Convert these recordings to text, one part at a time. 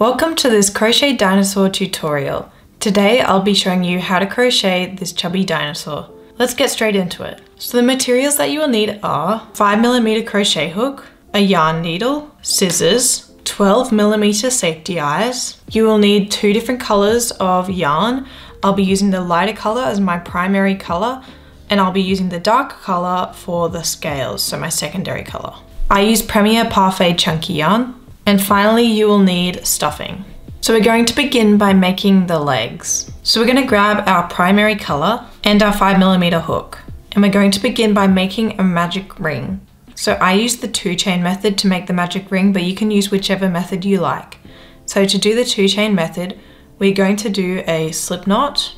Welcome to this Crochet Dinosaur tutorial. Today I'll be showing you how to crochet this chubby dinosaur. Let's get straight into it. So the materials that you will need are 5mm crochet hook, a yarn needle, scissors, 12mm safety eyes. You will need 2 different colors of yarn. I'll be using the lighter color as my primary color, and I'll be using the darker color for the scales, so my secondary color. I use Premier Parfait chunky yarn. And finally, you will need stuffing. So we're going to begin by making the legs. So we're going to grab our primary color and our 5mm hook. And we're going to begin by making a magic ring. So I use the 2-chain method to make the magic ring, but you can use whichever method you like. So to do the 2-chain method, we're going to do a slip knot.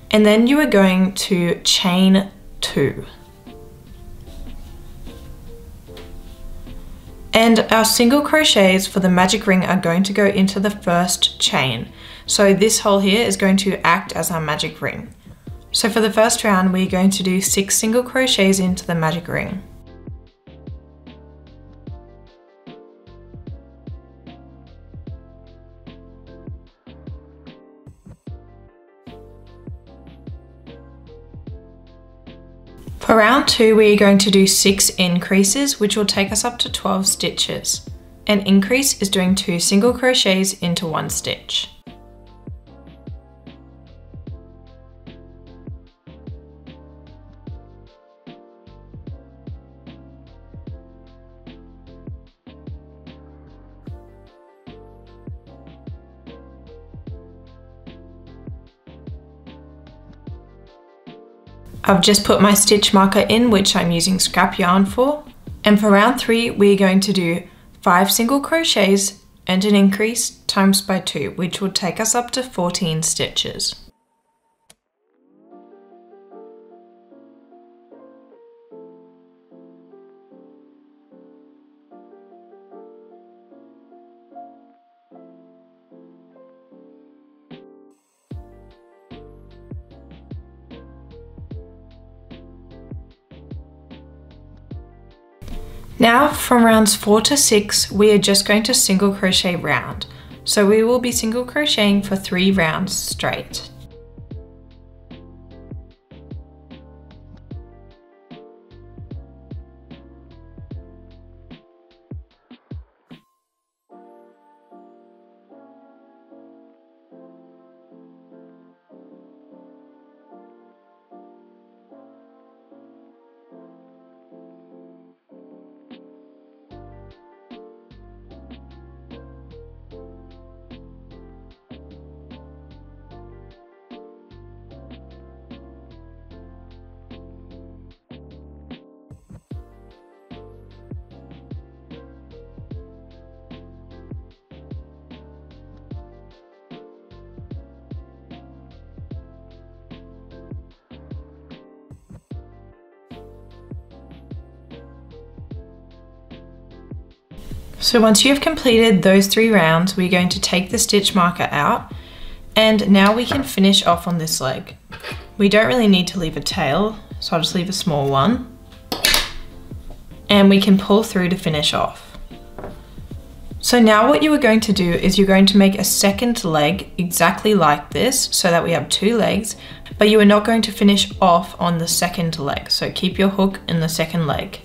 And then you are going to chain 2. And our single crochets for the magic ring are going to go into the first chain. So this hole here is going to act as our magic ring. So for the first round, we're going to do 6 single crochets into the magic ring. For round 2, we're going to do 6 increases, which will take us up to 12 stitches. An increase is doing 2 single crochets into 1 stitch. I've just put my stitch marker in, which I'm using scrap yarn for. And for round 3, we're going to do 5 single crochets and an increase times by 2, which will take us up to 14 stitches. Now from rounds 4 to 6, we are just going to single crochet round. So we will be single crocheting for 3 rounds straight. So once you have completed those 3 rounds, we're going to take the stitch marker out, and now we can finish off on this leg. We don't really need to leave a tail, so I'll just leave a small one. And we can pull through to finish off. So now what you are going to do is you're going to make a second leg exactly like this, so that we have 2 legs, but you are not going to finish off on the second leg. So keep your hook in the second leg.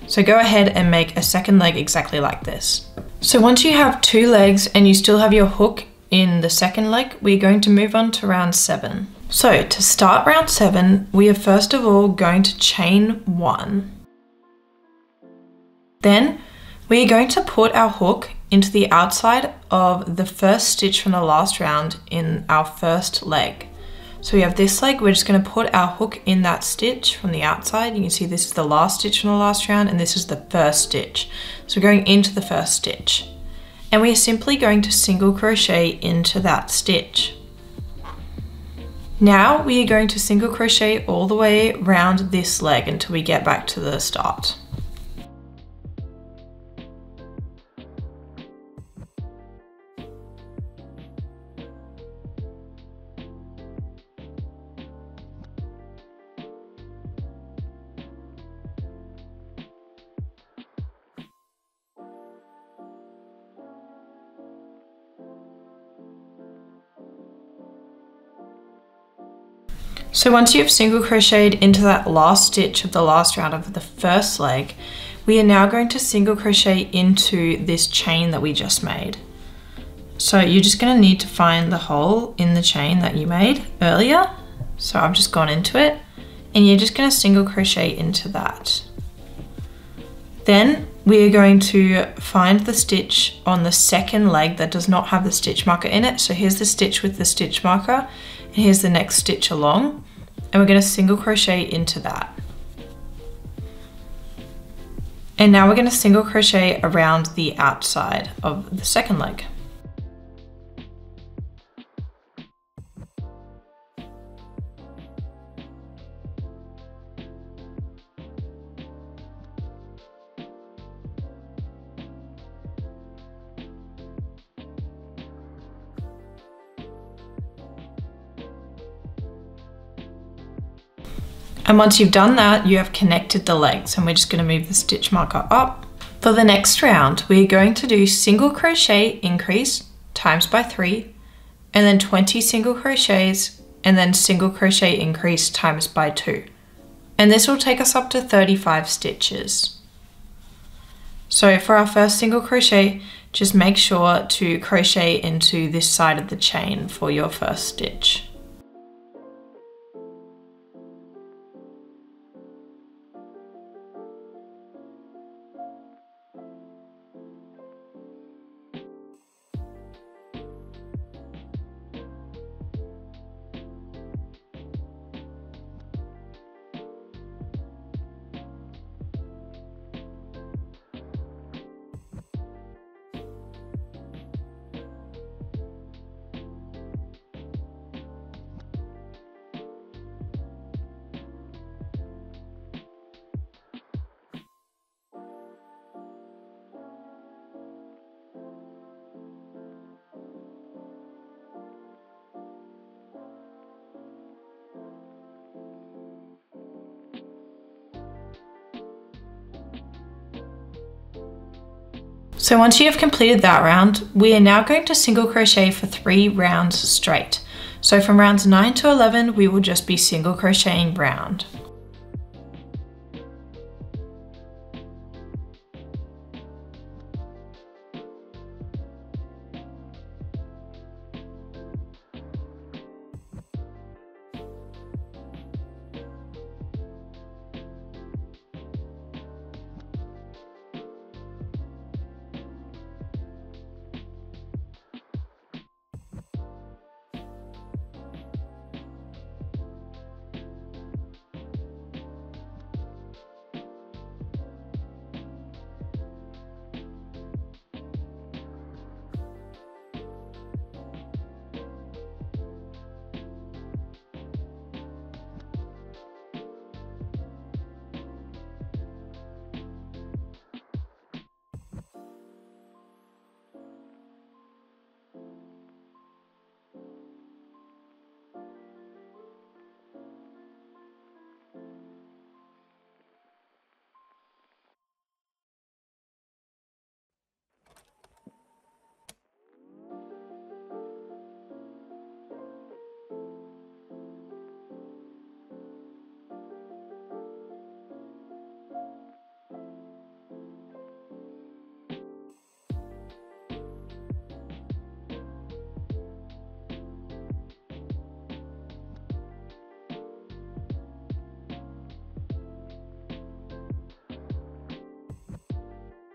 So go ahead and make a second leg exactly like this. So once you have 2 legs and you still have your hook in the second leg, we're going to move on to round 7. So to start round 7, we are first of all going to chain 1. Then we are going to put our hook into the outside of the first stitch from the last round in our first leg. So we have this leg, we're just going to put our hook in that stitch from the outside. You can see this is the last stitch from the last round and this is the first stitch. So we're going into the first stitch. And we are simply going to single crochet into that stitch. Now we are going to single crochet all the way around this leg until we get back to the start. So once you've single crocheted into that last stitch of the last round of the first leg, we are now going to single crochet into this chain that we just made. So you're just going to need to find the hole in the chain that you made earlier. So I've just gone into it, and you're just going to single crochet into that. Then we are going to find the stitch on the second leg that does not have the stitch marker in it. So here's the stitch with the stitch marker, and here's the next stitch along, and we're going to single crochet into that. And now we're going to single crochet around the outside of the second leg. And once you've done that, you have connected the legs, and we're just going to move the stitch marker up. For the next round, we're going to do single crochet increase times by 3, and then 20 single crochets, and then single crochet increase times by 2. And this will take us up to 35 stitches. So for our first single crochet, just make sure to crochet into this side of the chain for your first stitch. So once you have completed that round, we are now going to single crochet for 3 rounds straight. So from rounds 9 to 11, we will just be single crocheting round.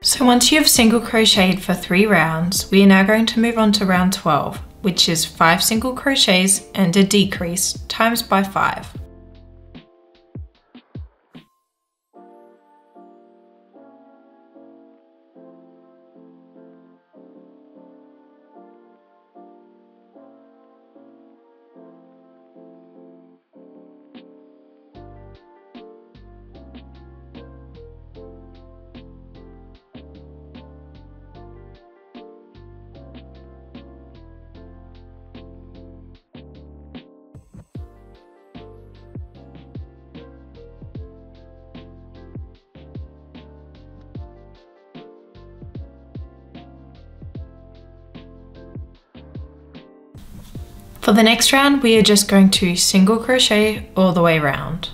So once you've single crocheted for 3 rounds, we are now going to move on to round 12, which is 5 single crochets and a decrease times by 5. For the next round, we are just going to single crochet all the way around.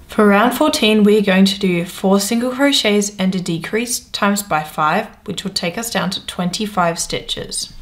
For round 14, we are going to do 4 single crochets and a decrease times by 5, which will take us down to 25 stitches.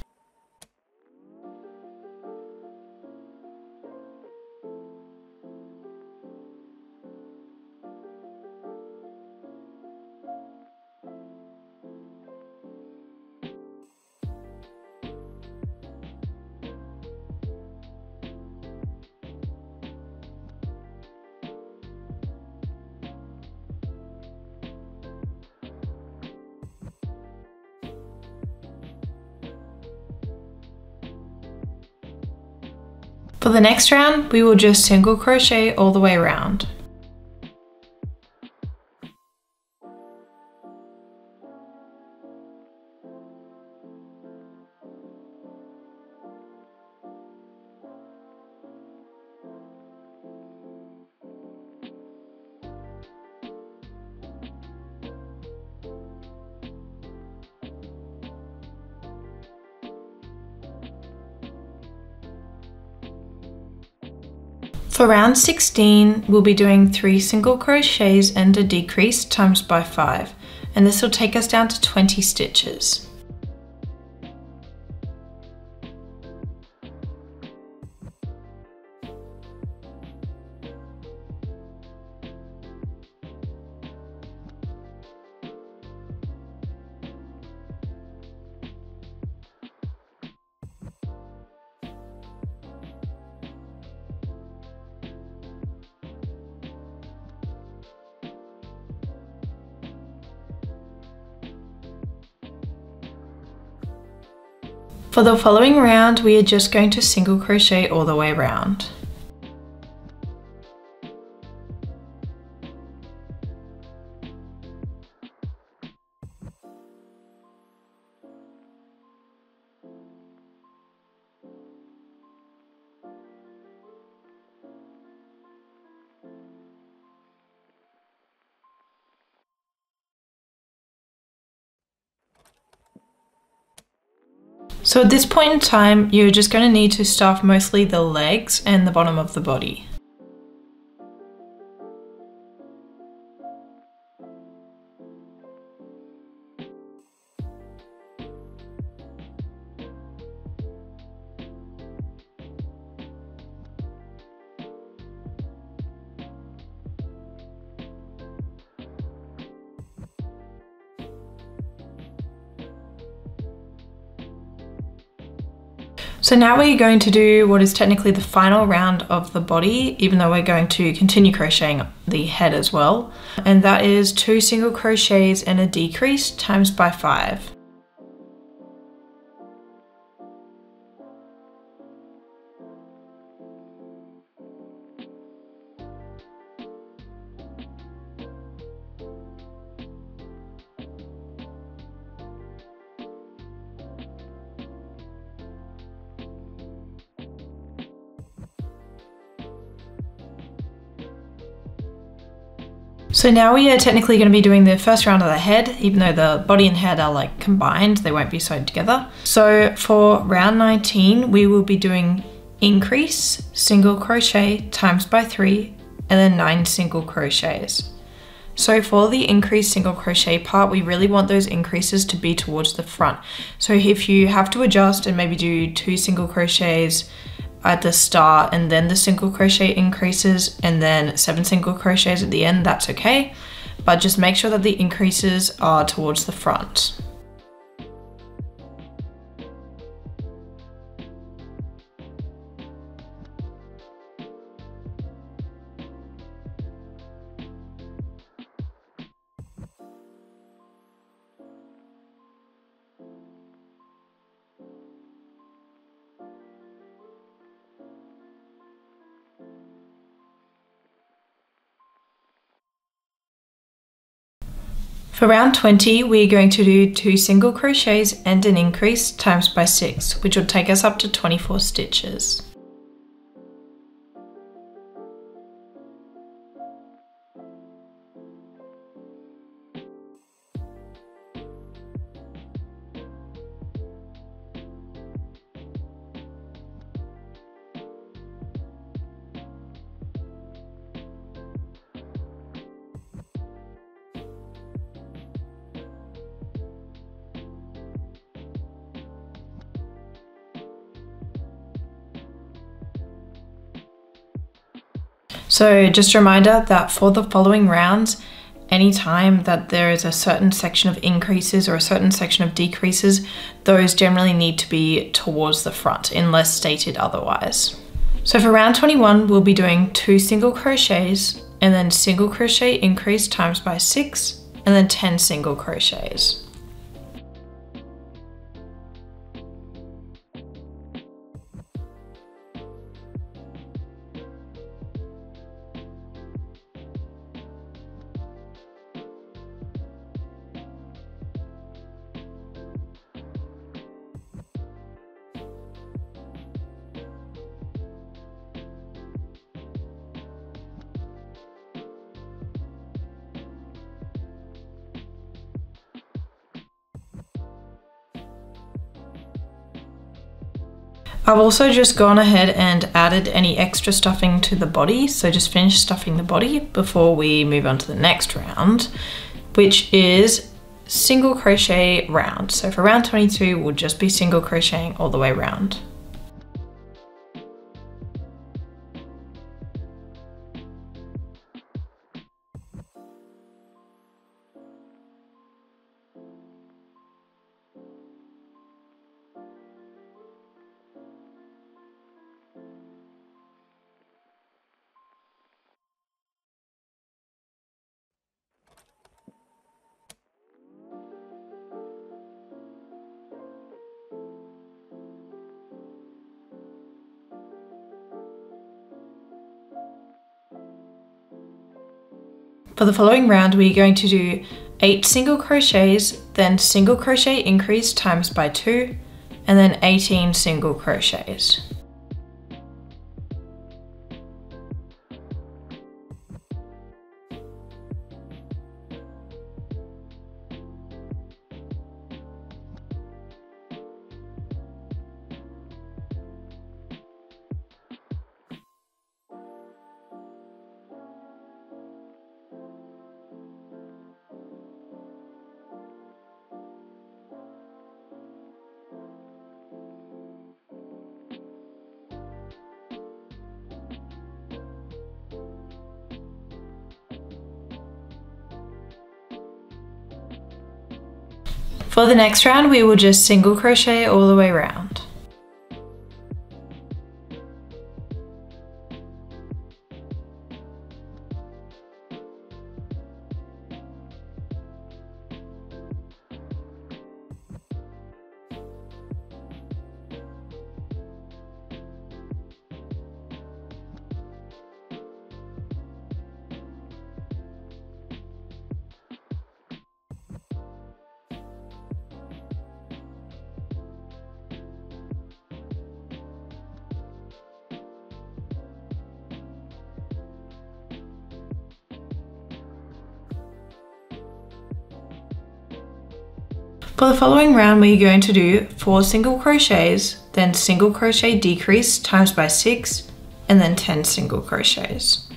For the next round, we will just single crochet all the way around. For round 16, we'll be doing 3 single crochets and a decrease times by 5, and this will take us down to 20 stitches. For the following round, we are just going to single crochet all the way around. So at this point in time, you're just going to need to stuff mostly the legs and the bottom of the body. So now we're going to do what is technically the final round of the body, even though we're going to continue crocheting the head as well. And that is 2 single crochets and a decrease times by 5. So now we are technically going to be doing the first round of the head, even though the body and head are like combined, they won't be sewed together. So for round 19, we will be doing increase, single crochet times by 3, and then 9 single crochets. So for the increase single crochet part, we really want those increases to be towards the front. So if you have to adjust and maybe do 2 single crochets at the start and then the single crochet increases and then 7 single crochets at the end, that's okay. But just make sure that the increases are towards the front. For round 20, we're going to do 2 single crochets and an increase times by 6, which will take us up to 24 stitches. So just a reminder that for the following rounds, anytime that there is a certain section of increases or a certain section of decreases, those generally need to be towards the front unless stated otherwise. So for round 21, we'll be doing 2 single crochets and then single crochet increase times by 6 and then 10 single crochets. I've also just gone ahead and added any extra stuffing to the body, so just finish stuffing the body before we move on to the next round, which is single crochet round. So for round 22, we'll just be single crocheting all the way around. For the following round, we're going to do 8 single crochets, then single crochet increase times by 2, and then 18 single crochets. For the next round, we will just single crochet all the way around. For the following round, we're going to do 4 single crochets, then single crochet decrease times by 6, and then 10 single crochets.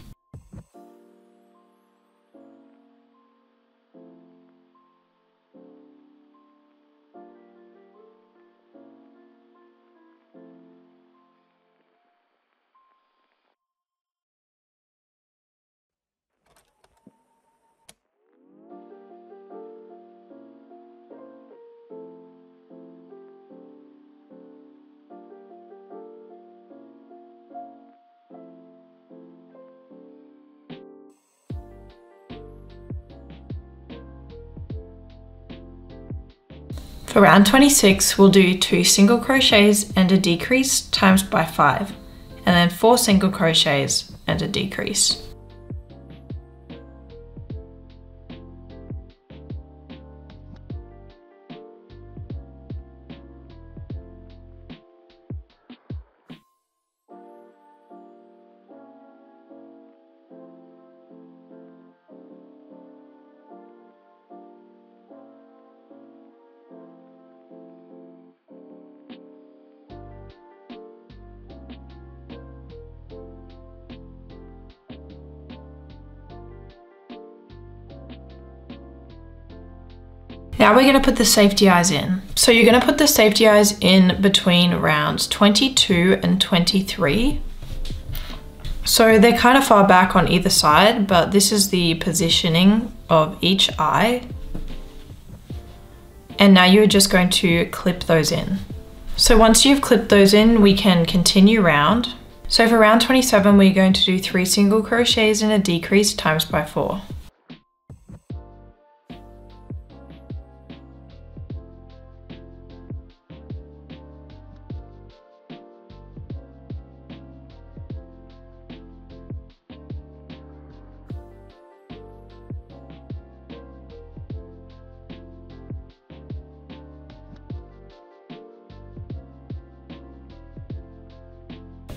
For round 26, we'll do 2 single crochets and a decrease times by 5, and then 4 single crochets and a decrease. Now we're going to put the safety eyes in. So you're going to put the safety eyes in between rounds 22 and 23. So they're kind of far back on either side, but this is the positioning of each eye. And now you're just going to clip those in. So once you've clipped those in, we can continue round. So for round 27, we're going to do 3 single crochets in a decrease times by 4.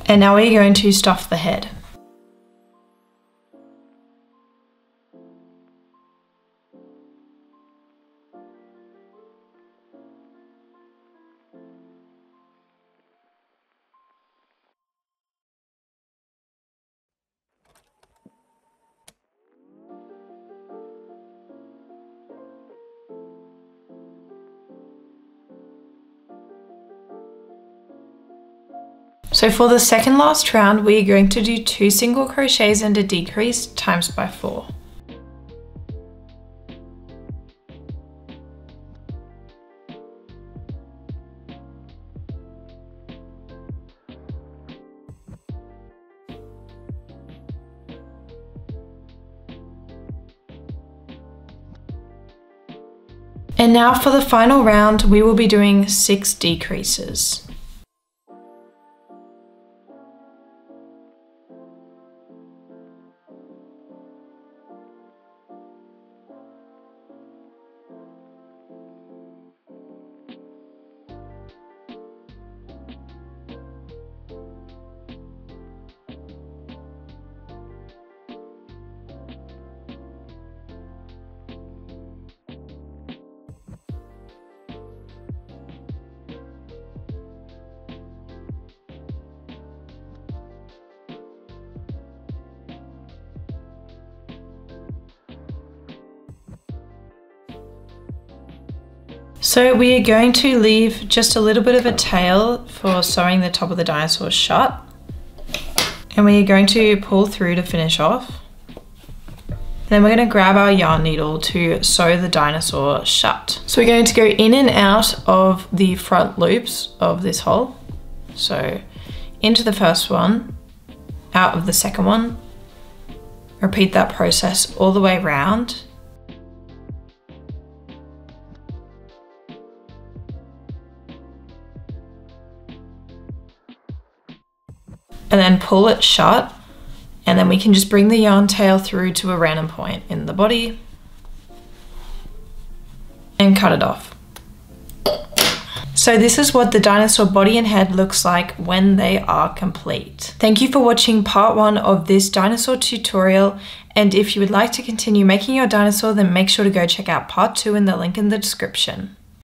And now we're going to stuff the head. So for the second last round, we're going to do 2 single crochets and a decrease times by 4. And now for the final round, we will be doing 6 decreases. So we are going to leave just a little bit of a tail for sewing the top of the dinosaur shut. And we are going to pull through to finish off. Then we're going to grab our yarn needle to sew the dinosaur shut. So we're going to go in and out of the front loops of this hole. So into the first one, out of the second one. Repeat that process all the way around. And then pull it shut, and then we can just bring the yarn tail through to a random point in the body and cut it off. So this is what the dinosaur body and head looks like when they are complete. Thank you for watching part 1 of this dinosaur tutorial, and if you would like to continue making your dinosaur, then make sure to go check out part 2 in the link in the description.